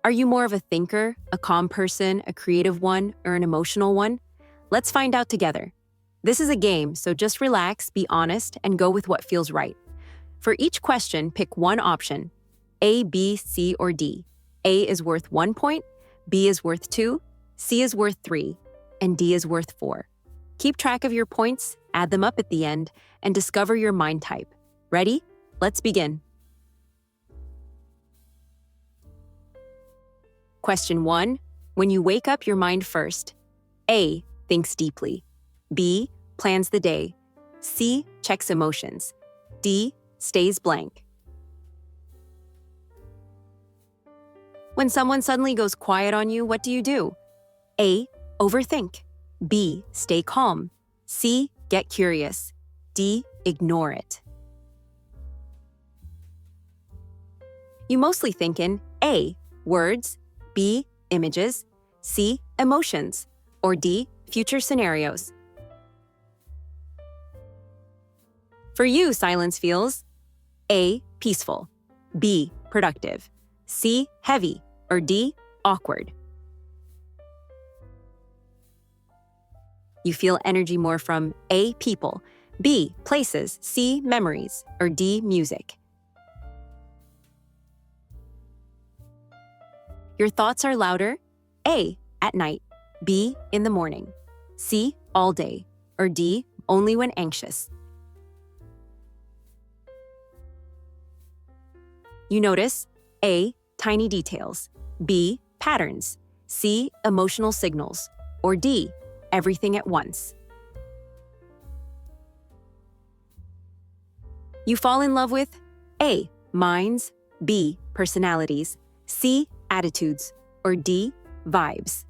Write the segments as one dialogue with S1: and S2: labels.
S1: Are you more of a thinker, a calm person, a creative one, or an emotional one? Let's find out together. This is a game, so just relax, be honest, and go with what feels right. For each question, pick one option: A, B, C, or D. A is worth 1 point, B is worth 2, C is worth 3, and D is worth 4. Keep track of your points, add them up at the end, and discover your mind type. Ready? Let's begin. Question 1. When you wake up your mind first, A, thinks deeply. B, plans the day. C, checks emotions. D, stays blank. When someone suddenly goes quiet on you, what do? A, overthink. B, stay calm. C, get curious. D, ignore it. You mostly think in A, words, B, images, C, emotions, or D, future scenarios. For you, silence feels A, peaceful, B, productive, C, heavy, or D, awkward. You feel energy more from A, people, B, places, C, memories, or D, music. Your thoughts are louder: A, at night, B, in the morning, C, all day, or D, only when anxious. You notice A, tiny details, B, patterns, C, emotional signals, or D, everything at once. You fall in love with A, minds, B, personalities, C, attitudes, or D, vibes.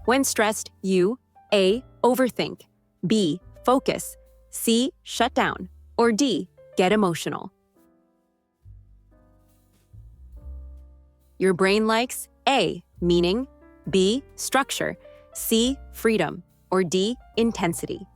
S1: When stressed, you A, overthink, B, focus, C, shut down, or D, get emotional. Your brain likes A, meaning, B, structure, C, freedom, or D, intensity.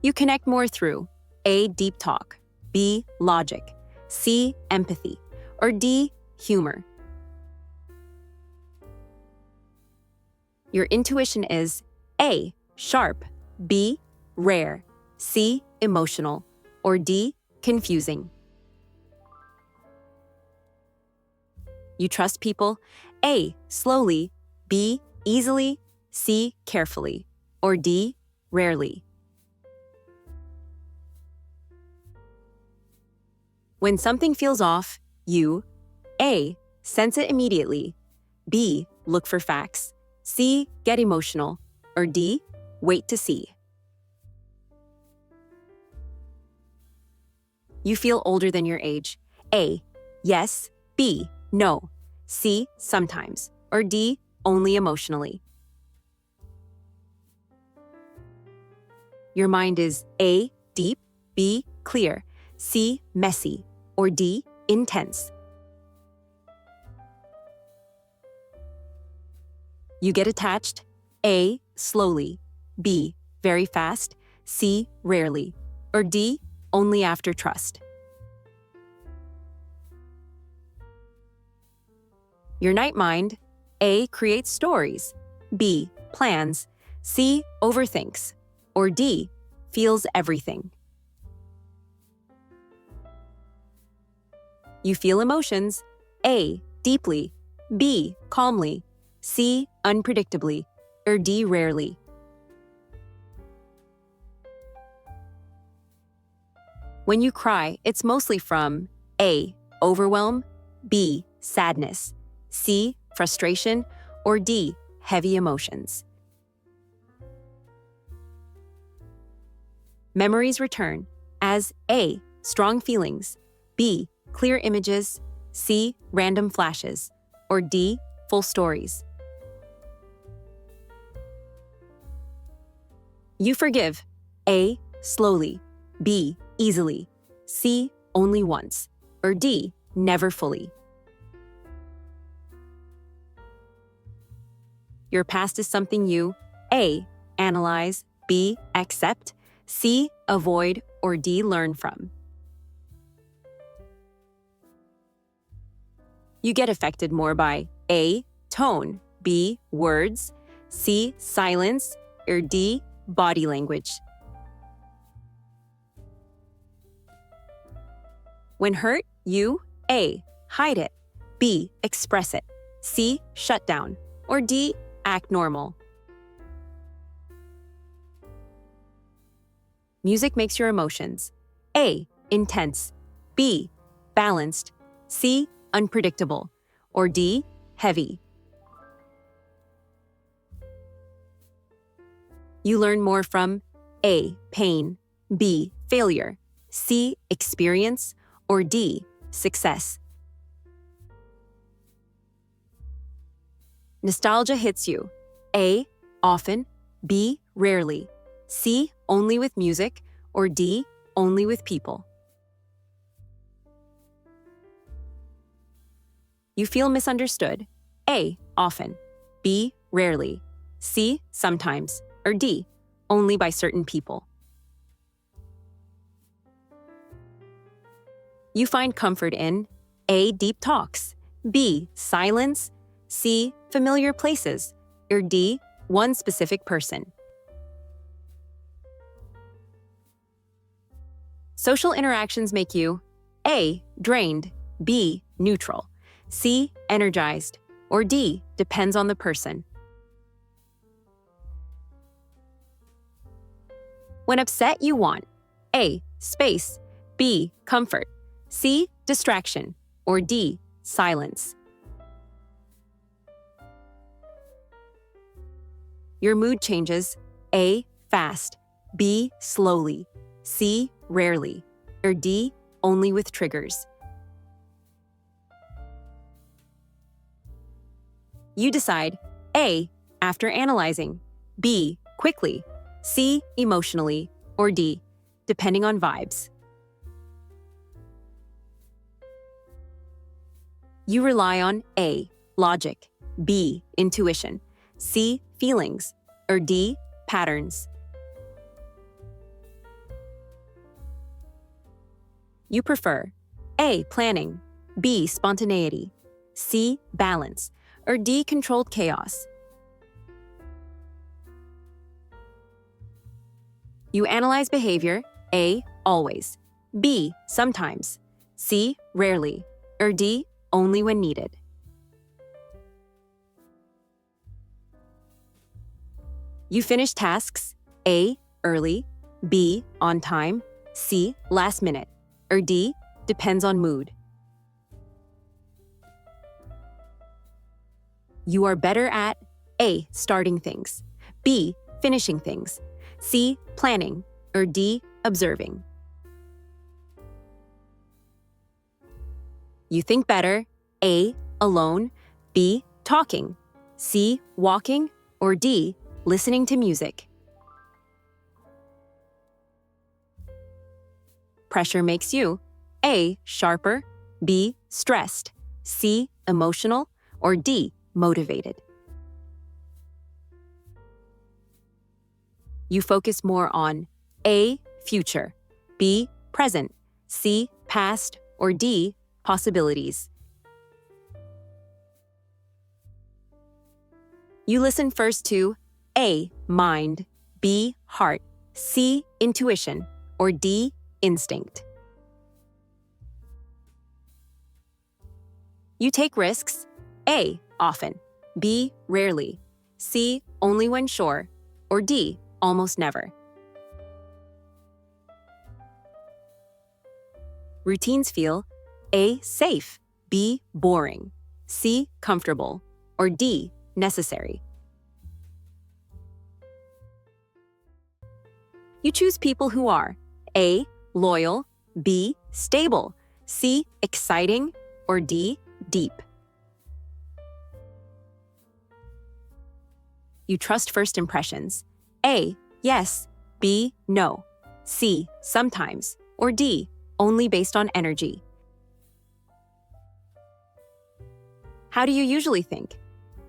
S1: You connect more through A, deep talk, B, logic, C, empathy, or D, humor. Your intuition is A, sharp, B, rare, C, emotional, or D, confusing. You trust people A, slowly, B, easily, C, carefully, or D, rarely. When something feels off, you A, sense it immediately, B, look for facts, C, get emotional, or D, wait to see. You feel older than your age. A, yes, B, no, C, sometimes, or D, only emotionally. Your mind is A, deep, B, clear, C, messy, or D, intense. You get attached A, slowly, B, very fast, C, rarely, or D, only after trust. Your night mind A, creates stories, B, plans, C, overthinks, or D, feels everything. You feel emotions A, deeply, B, calmly, C, unpredictably, or D, rarely. When you cry, it's mostly from A, overwhelm, B, sadness, C, frustration, or D, heavy emotions. Memories return as A, strong feelings, B, clear images, C, random flashes, or D, full stories. You forgive A, slowly, B, easily, C, only once, or D, never fully. Your past is something you A, analyze, B, accept, C. Avoid, or D. Learn from. You get affected more by A. Tone, B. Words, C. Silence, or D. Body language. When hurt, you A. Hide it, B. Express it, C. Shut down, or D. Act normal. Music makes your emotions A. Intense, B. Balanced, C. Unpredictable, or D. Heavy. You learn more from A. Pain, B. Failure, C. Experience, or D. Success. Nostalgia hits you A. Often, B. Rarely, C. Only with music, or D. Only with people. You feel misunderstood A. Often, B. Rarely, C. Sometimes, or D. Only by certain people. You find comfort in A. Deep talks, B. Silence, C. Familiar places, or D. One specific person. Social interactions make you A. Drained, B. Neutral, C. Energized, or D. Depends on the person. When upset, you want A. Space, B. Comfort, C. Distraction, or D. Silence. Your mood changes A. Fast, B. Slowly, C. Rarely, or D. Only with triggers. You decide A. After analyzing, B. Quickly, C. Emotionally, or D. Depending on vibes. You rely on A. Logic, B. Intuition, C. Feelings, or D. Patterns. You prefer A. Planning, B. Spontaneity, C. Balance, or D. Controlled chaos. You analyze behavior A. Always, B. Sometimes, C. Rarely, or D. Only when needed. You finish tasks A. Early, B. On time, C. Last minute, or D. Depends on mood. You are better at A. Starting things, B. Finishing things, C. Planning, or D. Observing. You think better A. Alone, B. Talking, C. Walking, or D. Listening to music. Pressure makes you A. Sharper, B. Stressed, C. Emotional, or D. Motivated. You focus more on A. Future, B. Present, C. Past, or D. Possibilities. You listen first to A. Mind, B. Heart, C. Intuition, or D. Instinct. You take risks A. Often, B. Rarely, C. Only when sure, or D. Almost never. Routines feel A. Safe, B. Boring, C. Comfortable, or D. Necessary. You choose people who are A. Loyal, B. Stable, C. Exciting, or D. Deep. You trust first impressions A. Yes, B. No, C. Sometimes, or D. Only based on energy. How do you usually think?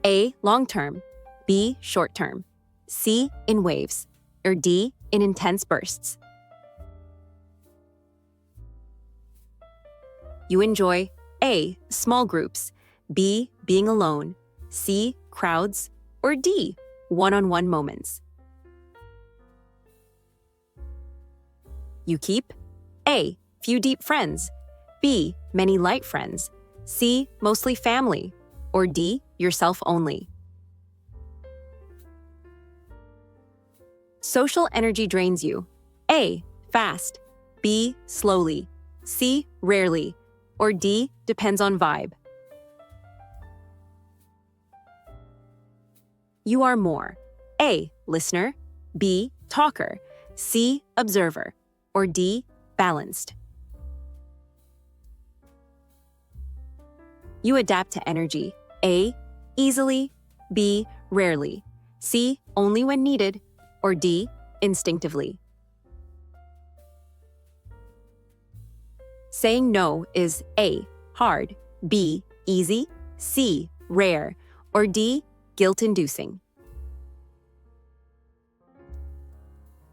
S1: A. Long term, B. Short term, C. In waves, or D, in intense bursts? You enjoy A, small groups, B, being alone, C, crowds, or D, one-on-one moments. You keep A, few deep friends, B, many light friends, C, mostly family, or D, yourself only. Social energy drains you. A, fast, B, slowly, C, rarely, or D, depends on vibe. You are more. A, listener, B, talker, C, observer, or D, balanced. You adapt to energy. A, easily, B, rarely, C, only when needed, or D, instinctively. Saying no is A, hard, B, easy, C, rare, or D, guilt-inducing.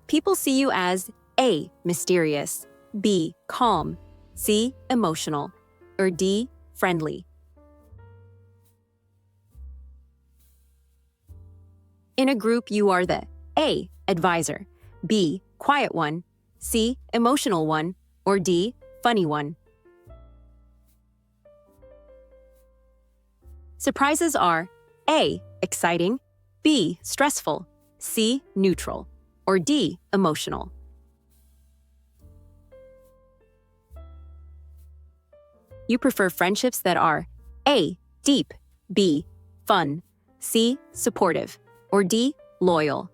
S1: People see you as A, mysterious, B, calm, C, emotional, or D, friendly. In a group, you are the A, advisor, B, quiet one, C, emotional one, or D, funny one. Surprises are A, exciting, B, stressful, C, neutral, or D, emotional. You prefer friendships that are A, deep, B, fun, C, supportive, or D, loyal.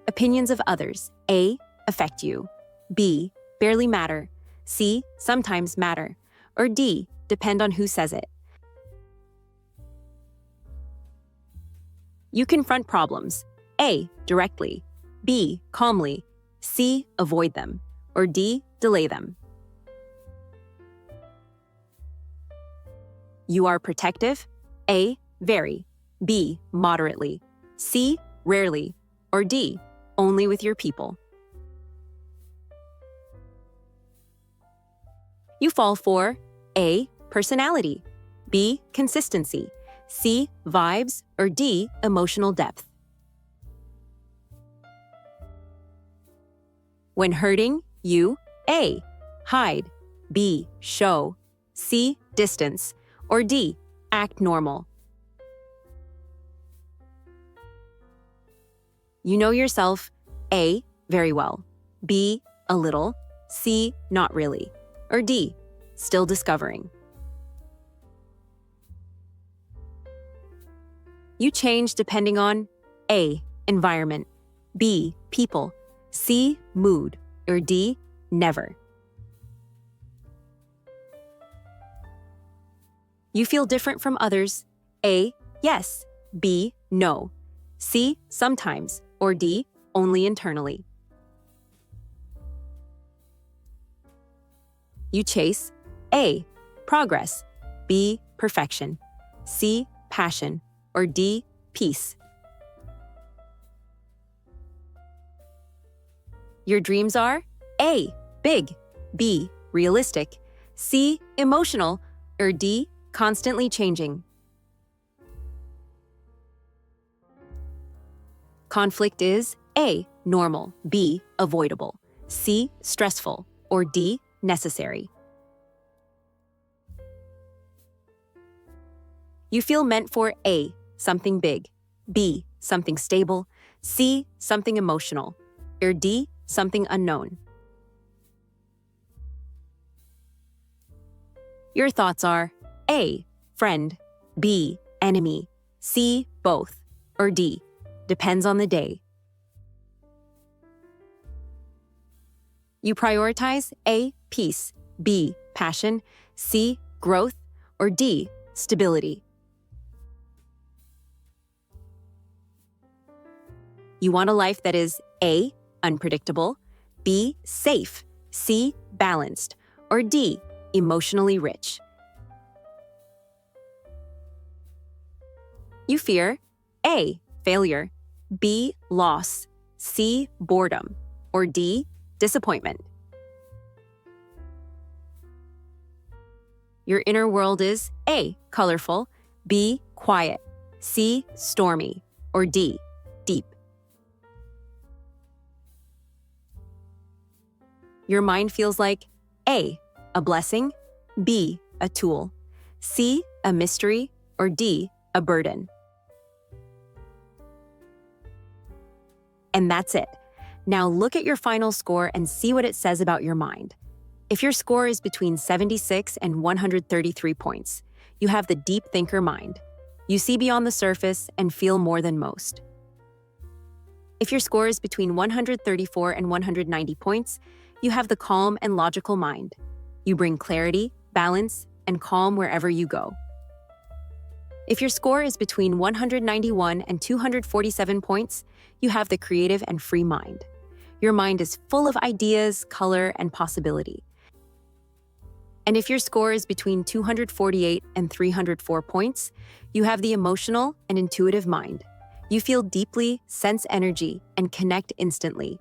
S1: Opinions of others. A, affect you, B, barely matter, C, sometimes matter, or D, depend on who says it. You confront problems. A, directly, B, calmly, C, avoid them, or D, delay them. You are protective. A, very, B, moderately, C, rarely, or D, only with your people. You fall for A, personality, B, consistency, C, vibes, or D, emotional depth. When hurting, you A, hide, B, show, C, distance, or D, act normal. You know yourself A, very well, B, a little, C, not really, or D, still discovering. You change depending on A, environment, B, people, C, mood, or D, never. You feel different from others. A, yes, B, no, C, sometimes, or D, only internally. You chase A, progress, B, perfection, C, passion, or D, peace. Your dreams are A, big, B, realistic, C, emotional, or D, constantly changing. Conflict is A, normal, B, avoidable, C, stressful, or D, necessary. You feel meant for A, something big, B, something stable, C, something emotional, or D, something unknown. Your thoughts are A, friend, B, enemy, C, both, or D, depends on the day. You prioritize A, peace, B, passion, C, growth, or D, stability. You want a life that is A, unpredictable, B, safe, C, balanced, or D, emotionally rich. You fear A. Failure, B. Loss, C. Boredom, or D. Disappointment? Your inner world is A. Colorful, B. Quiet, C. Stormy, or D. Deep. Your mind feels like A. A blessing, B. A tool, C. A mystery, or D. A burden. And that's it. Now look at your final score and see what it says about your mind. If your score is between 76 and 133 points, you have the deep thinker mind. You see beyond the surface and feel more than most. If your score is between 134 and 190 points, you have the calm and logical mind. You bring clarity, balance, and calm wherever you go. If your score is between 191 and 247 points, you have the creative and free mind. Your mind is full of ideas, color, and possibility. And if your score is between 248 and 304 points, you have the emotional and intuitive mind. You feel deeply, sense energy, and connect instantly.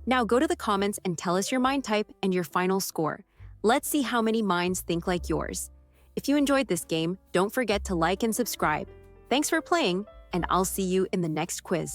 S1: Now go to the comments and tell us your mind type and your final score. Let's see how many minds think like yours. If you enjoyed this game, don't forget to like and subscribe. Thanks for playing, and I'll see you in the next quiz.